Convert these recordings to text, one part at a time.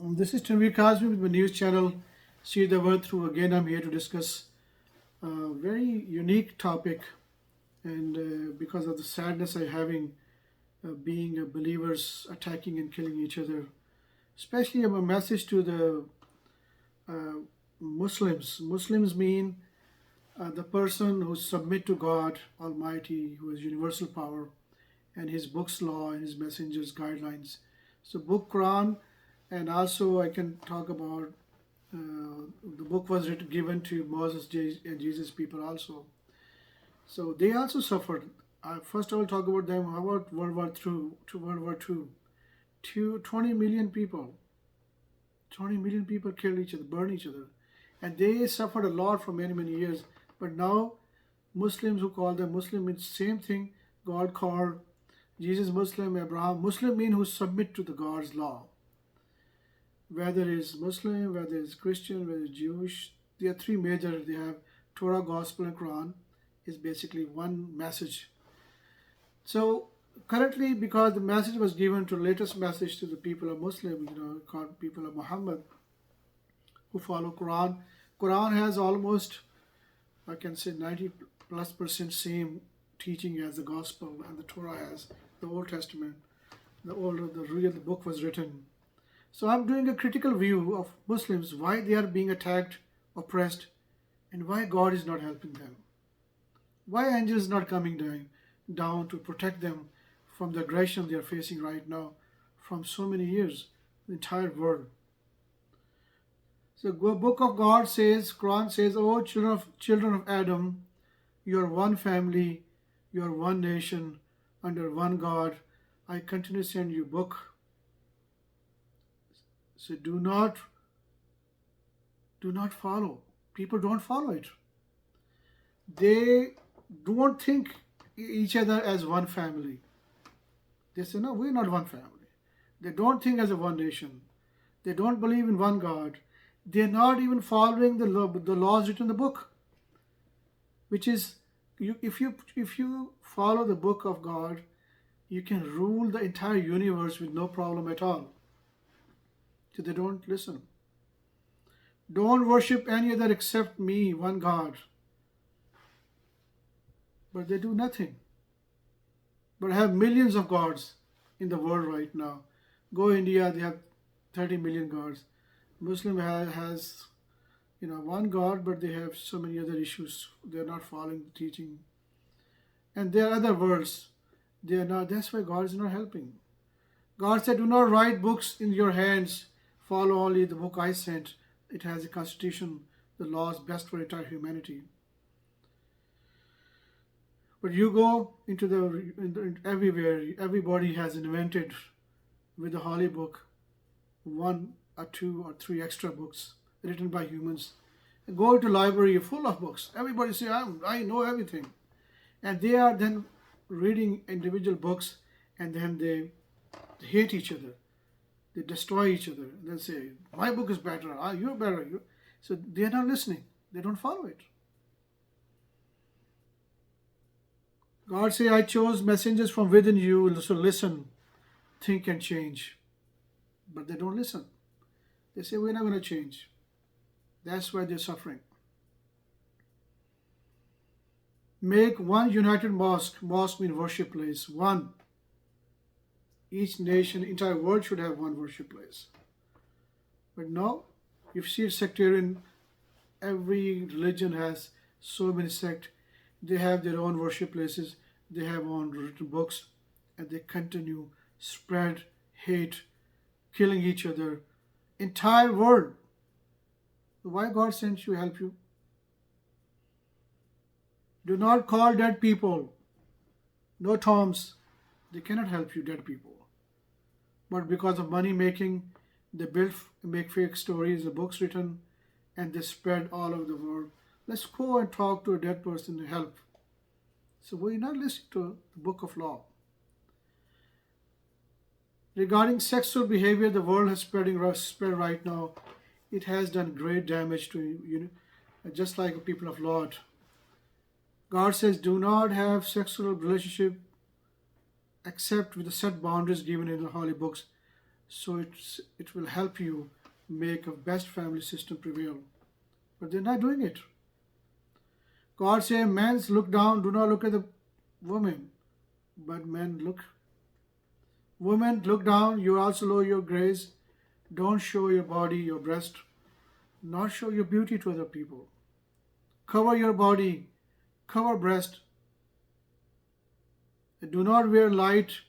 This is Tanveer Kazmi with my news channel, See the World Through. Again, I'm here to discuss a very unique topic, and because of the sadness I'm having, being believers attacking and killing each other, especially a message to the uh, Muslims. Muslims mean the person who submit to God Almighty, who is universal power, and His book's law and His messengers' guidelines. So, book Quran, and also I can talk about the book was given to Moses and Jesus people also. So they also suffered. First, I will talk about them. How about World War II to World War II? 20 million people. 20 million people killed each other, burned each other. And they suffered a lot for many, many years. But now, Muslims who call them Muslim means same thing. God called Jesus Muslim, Abraham Muslim mean who submit to the God's law. Whether it's Muslim, whether it's Christian, whether it's Jewish, there are three major. They have Torah, Gospel, and Quran. Is basically one message. So currently, because the message was given to latest message to the people of Muslim, called people of Muhammad who follow Quran. Quran has almost, I can say, 90+% same teaching as the Gospel, and the Torah has the Old Testament. The real book was written. So I'm doing a critical view of Muslims, why they are being attacked, oppressed, and why God is not helping them. Why angels not coming down to protect them from the aggression they are facing right now from so many years, the entire world. So book of God says, Quran says, oh children of Adam, you are one family, you are one nation, under one God. I continue to send you book. So do not follow. People don't follow it. They don't think each other as one family. They say, no, we're not one family. They don't think as a one nation. They don't believe in one God. They're not even following the laws written in the book, which is, if you follow the book of God, you can rule the entire universe with no problem at all. So they don't listen. Don't worship any other except me, one God. But they do nothing. But have millions of gods in the world right now. Go India, they have 30 million gods. Muslim has one God, but they have so many other issues. They're not following the teaching. And there are other worlds. They are not. That's why God is not helping. God said, do not write books in your hands. Follow only the book I sent. It has a constitution, the laws best for entire humanity. But you go into everywhere, everybody has invented with the Holy Book one or two or three extra books written by humans. Go to library full of books. Everybody say, I know everything. And they are then reading individual books, and then they hate each other. They destroy each other. They say, my book is better. You're better. So they're not listening. They don't follow it. God say, I chose messengers from within you, so listen, think and change. But they don't listen. They say, we're not going to change. That's why they're suffering. Make one united mosque. Mosque means worship place. One. Each nation, entire world should have one worship place. But no, you see sectarian, every religion has so many sects. They have their own worship places, they have own written books, and they continue spread hate, killing each other, entire world. Why God sent you, help you? Do not call dead people. No Toms. They cannot help you, dead people. But because of money making, they make fake stories, the books written, and they spread all over the world. Let's go and talk to a dead person to help. So we're not listening to the book of law. Regarding sexual behavior, the world has spread right now. It has done great damage to just like the people of Lot. God says, do not have sexual relationship except with the set boundaries given in the holy books. so it will help you make a best family system prevail. But they're not doing it. God says, men look down, do not look at the woman, but men look. Women look down, you also lower your gaze. Don't show your body, your breast, not show your beauty to other people. Cover your body, cover breast. Do not wear light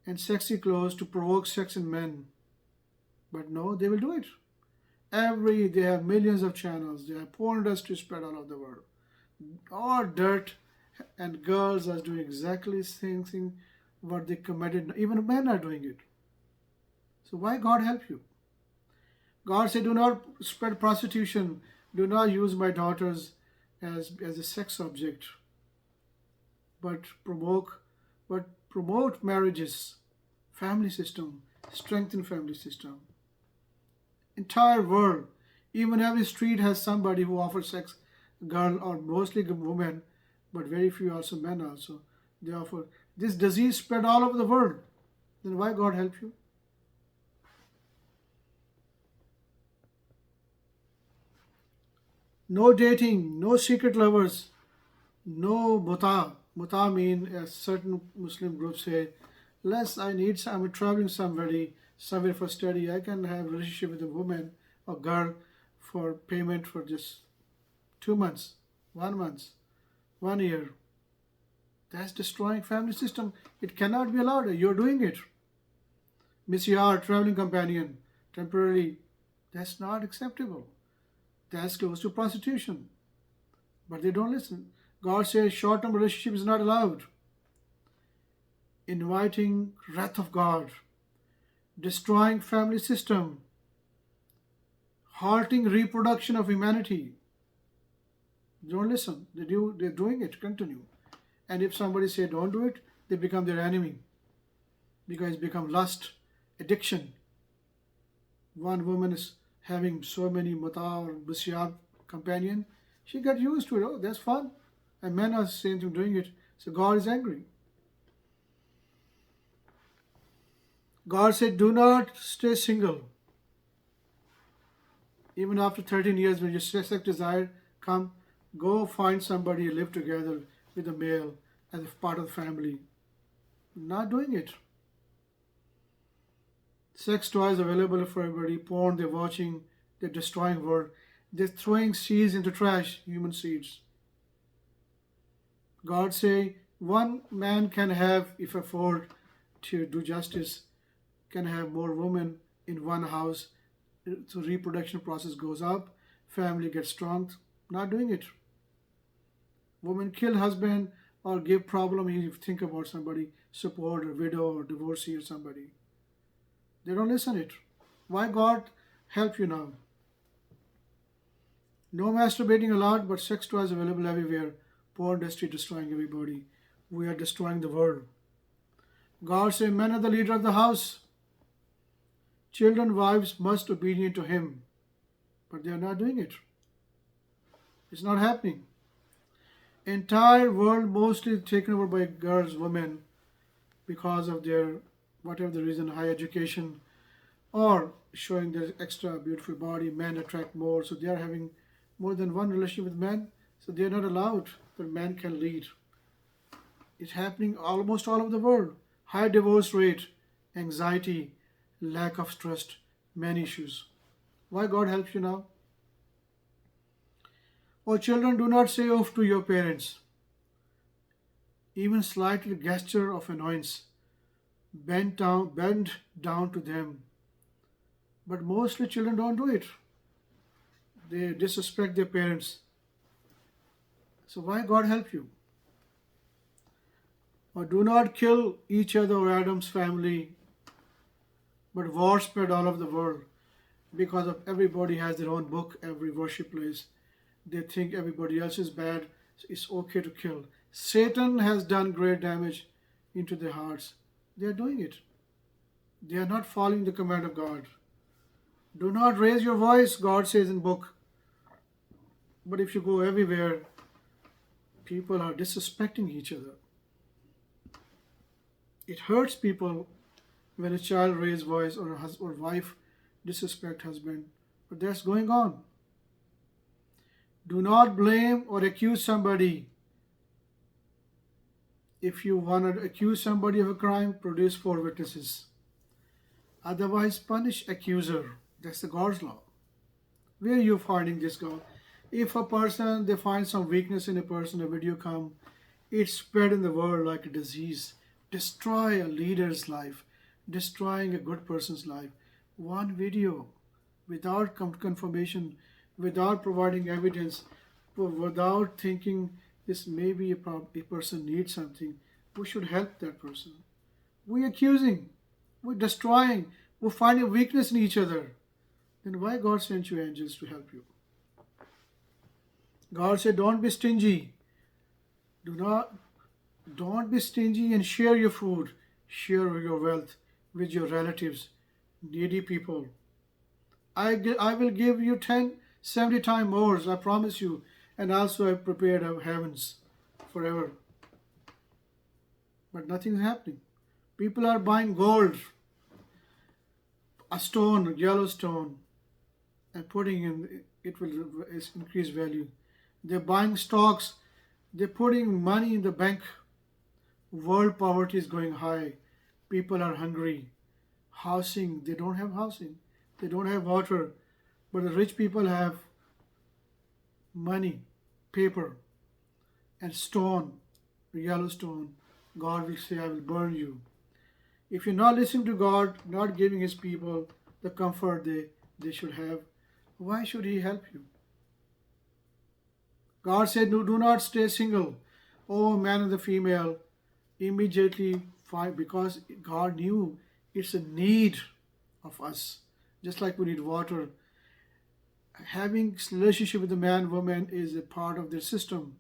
and sexy clothes to provoke sex in men. But no, they will do it. They have millions of channels. They have porn industry spread all over the world. All dirt, and girls are doing exactly the same thing what they committed. Even men are doing it. So why God help you? God said, do not spread prostitution. Do not use my daughters as a sex object. But promote marriages, family system, strengthen family system. Entire world, even every street has somebody who offers sex, girl or mostly women, but very few also men also. They offer. This disease spread all over the world. Then why God help you? No dating, no secret lovers, no muta. Muta mean as certain Muslim groups say, I'm traveling somewhere for study. I can have a relationship with a woman or girl for payment for just 2 months, 1 month, 1 year. That's destroying family system. It cannot be allowed. You're doing it. Misyar, traveling companion, temporarily. That's not acceptable. That's close to prostitution. But they don't listen. God says short-term relationship is not allowed. Inviting wrath of God, destroying family system, halting reproduction of humanity. Don't listen. They're doing it. Continue. And if somebody say don't do it, they become their enemy because it's become lust, addiction. One woman is having so many mata or bisyar companion, she got used to it. Oh, that's fun. And men are saying to doing it. So God is angry. God said, do not stay single. Even after 13 years, when your sex desire come, go find somebody, live together with a male as a part of the family. Not doing it. Sex toys available for everybody, porn they're watching, they're destroying world. They're throwing seeds into trash, human seeds. God say one man can have, if afford to do justice, can have more women in one house. So reproduction process goes up, family gets strong. Not doing it. Women kill husband or give problem. You think about somebody, support a widow or divorcee or somebody. They don't listen it. Why God help you now? No masturbating allowed, but sex toys available everywhere. Porn industry destroying everybody. We are destroying the world. God said, men are the leader of the house. Children, wives must obedient to him. But they are not doing it. It's not happening. Entire world mostly taken over by girls, women, because of their, whatever the reason, high education, or showing their extra beautiful body. Men attract more, so they are having more than one relationship with men, so they are not allowed, but men can lead. It's happening almost all over the world. High divorce rate, anxiety, lack of trust, many issues. Why God helps you now? Oh, children, do not say off to your parents. Even slight gesture of annoyance, bend down to them. But mostly children don't do it. They disrespect their parents. So why God help you? Or do not kill each other or Adam's family. But war spread all over the world because of everybody has their own book, every worship place. They think everybody else is bad. So it's okay to kill. Satan has done great damage into their hearts. They are doing it. They are not following the command of God. Do not raise your voice, God says in book. But if you go everywhere, people are disrespecting each other. It hurts people when a child raise voice or or wife disrespect husband. But that's going on. Do not blame or accuse somebody. If you want to accuse somebody of a crime, produce 4 witnesses. Otherwise, punish accuser. That's the God's law. Where are you finding this God? If a person, they find some weakness in a person, a video come, it's spread in the world like a disease. Destroy a leader's life, destroying a good person's life. One video, without confirmation, without providing evidence, without thinking this maybe a person needs something, we should help that person. We're accusing, we're destroying, we're finding weakness in each other. Then why God sent you angels to help you? God said, don't be stingy. Don't be stingy and share your food, share your wealth with your relatives, needy people. I will give you 10, 70 times more, I promise you. And also I've prepared heavens forever. But nothing is happening. People are buying gold, a stone, yellow stone, and putting in, it will increase value. They're buying stocks, they're putting money in the bank. World poverty is going high. People are hungry. Housing, they don't have housing. They don't have water. But the rich people have money, paper, and stone, yellow stone. God will say, I will burn you. If you're not listening to God, not giving His people the comfort they should have, why should He help you? God said, no, do not stay single. Oh, man and the female, immediately find, because God knew it's a need of us. Just like we need water. Having relationship with the man, woman is a part of their system.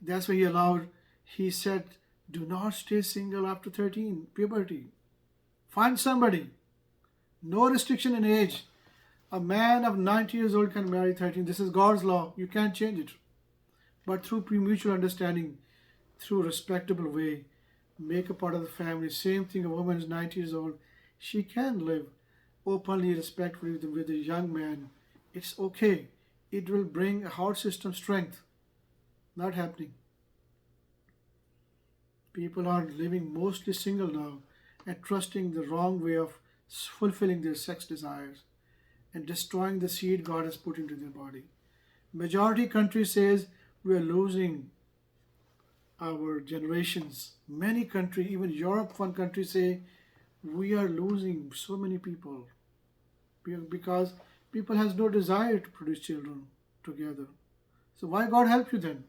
That's why He said, do not stay single after 13, puberty. Find somebody. No restriction in age. A man of 90 years old can marry 13. This is God's law. You can't change it. But through mutual understanding, through a respectable way, make a part of the family. Same thing, a woman is 90 years old. She can live openly, respectfully with a young man. It's okay. It will bring a heart system strength. Not happening. People are living mostly single now and trusting the wrong way of fulfilling their sex desires and destroying the seed God has put into their body. Majority country says we are losing our generations. Many countries, even Europe, one country say we are losing so many people because people has no desire to produce children together. So why God help you then?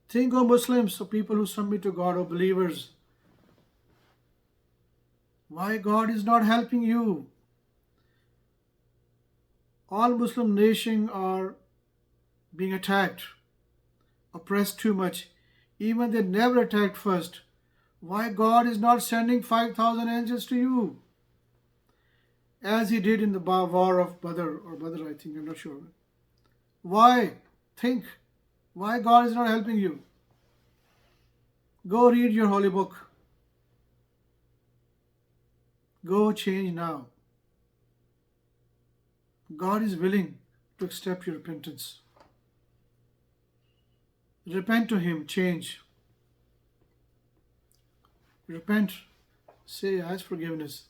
Think of Muslims, or people who submit to God, or believers. Why God is not helping you? All Muslim nations are being attacked, oppressed too much. Even they never attacked first. Why God is not sending 5,000 angels to you? As He did in the war of Badr, I think, I'm not sure. Why? Think. Why God is not helping you? Go read your holy book. Go change now. God is willing to accept your repentance. Repent to Him, change. Repent, say, ask forgiveness.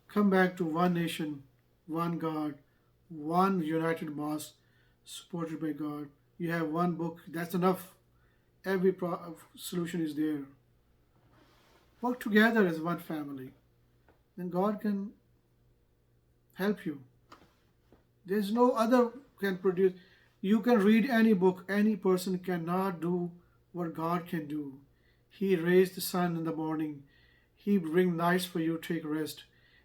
Come back to one nation, one God, one united mosque, supported by God. You have one book, that's enough. Every solution is there. Work together as one family. Then God can help you. There's no other can produce. You can read any book. Any person cannot do what God can do. He raised the sun in the morning. He bring nights for you to take rest.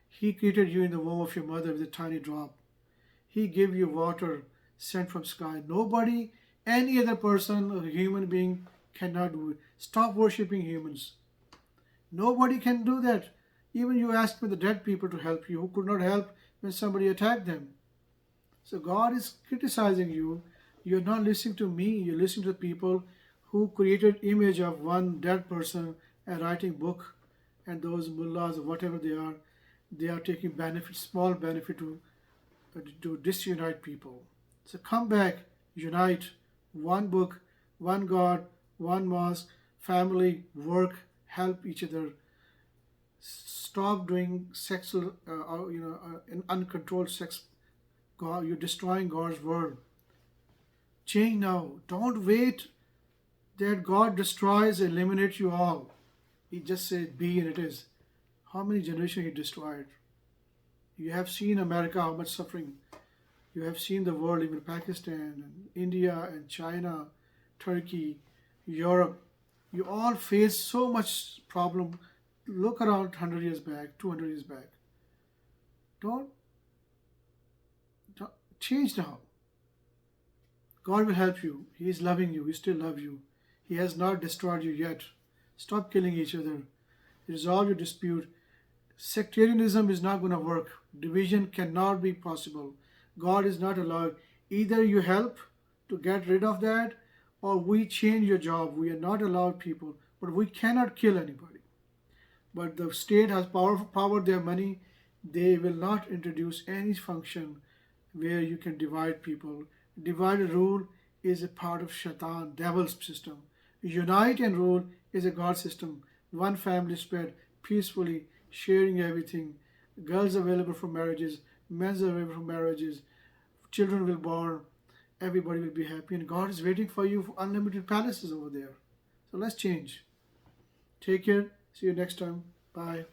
He created you in the womb of your mother with a tiny drop. He gave you water sent from sky. Nobody, any other person or human being cannot do it. Stop worshipping humans. Nobody can do that. Even you ask me the dead people to help you, who could not help when somebody attacked them. So God is criticizing you. You're not listening to me. You're listening to the people who created image of one dead person and writing book and those mullahs or whatever they are taking benefit, small benefit to disunite people. So come back, unite, one book, one God, one mosque, family, work, help each other. Stop doing sexual, uncontrolled sex. God, you're destroying God's world. Change now. Don't wait that God destroys, eliminates you all. He just said be and it is. How many generations he destroyed? You have seen America, how much suffering. You have seen the world, even Pakistan and India and China, Turkey, Europe. You all face so much problem. Look around 100 years back, 200 years back. Don't, don't change now. God will help you. He is loving you. He still loves you. He has not destroyed you yet. Stop killing each other. Resolve your dispute. Sectarianism is not going to work. Division cannot be possible. God is not allowed. Either you help to get rid of that or we change your job. We are not allowed people, but we cannot kill anybody. But the state has power, their money. They will not introduce any function where you can divide people. Divide and rule is a part of Shaitan, devil's system. Unite and rule is a God system. One family spread peacefully, sharing everything. Girls available for marriages, men's available for marriages. Children will born. Everybody will be happy. And God is waiting for you for unlimited palaces over there. So let's change. Take care. See you next time. Bye.